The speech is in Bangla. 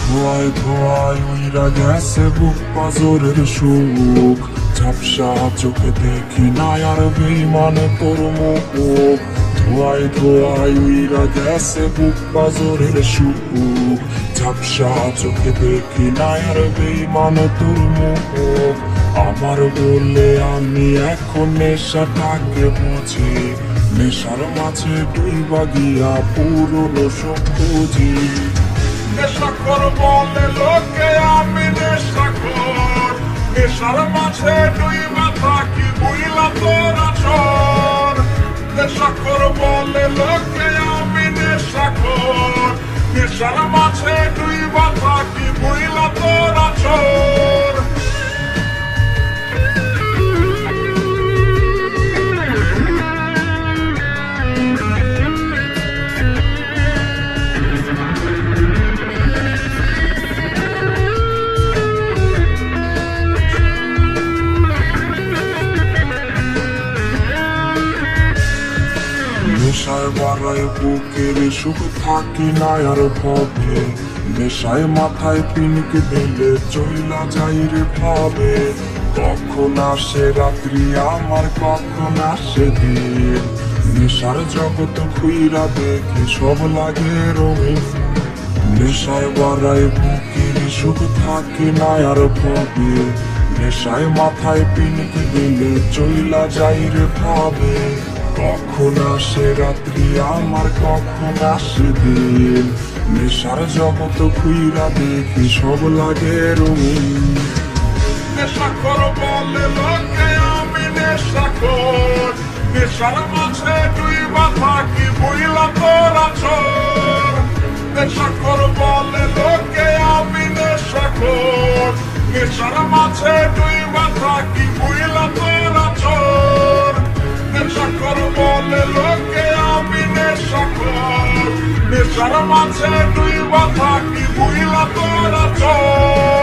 ধোয়ায় ধোয়ায় উইরা গেছে বুক পাজরের সুখ, ঝাপসা চোখে দেখি না আর বেইমানে তোর মুখ। ধোয়ায় ধোয়ায় উইরা গেছে বুক পাজরের সুখ, ঝাপসা চোখে দেখি না আর বেইমানে তোর মুখ। আমার বললে আমি এখন নেশাটাকে বুঝি, নেশার মাঝে ডুইবা গিয়া পুরনো সুখ বুঝি। নেশাখোর বলে লোকে আমি নেশাখোর, নেশার মাঝে ডুইবা থাকি বুইলা তোরা চোর। নেশাখোর বলে লোকে আমি নেশাখোর, নেশার মাঝে ডুইবা থাকি বুইলা তোরা চোর। নেশায় বাড়ায় বুকের সুখ থাকি না আর ভাবে, নেশায় মাথায় পিনক দিলে চইলা যাই রে ভাবে। কখন আসে রাত্রি আমার কখন আসে দিন, নেশার জগৎ খুইরা দেখি সব লাগে রঙিন। নেশায় বাড়ায় বুকের সুখ থাকি না আর ভাবে, নেশায় মাথায় পিনক দিলে চইলা যাই রে ভাবে। কখন আসে রাত্রি আমার কখন আসে দিন, নেশার জগৎ খুইরা দেখি সব লাগে রঙিন। নেশাখোর বলে লোকে আমি নেশাখোর, নেশার মাঝে ডুইবা থাকি বুইলা তোরা চোর। নেশাখোর বলে লোকে আমি নেশাখোর, নেশার মাঝে ডুইবা থাকি বুইলা তোরা চোর। নেশাখোর বলে লোকে আমি নেশাখোর, নেশার মাঝে ডুইবা থাকি বুইলা তোরা চোর।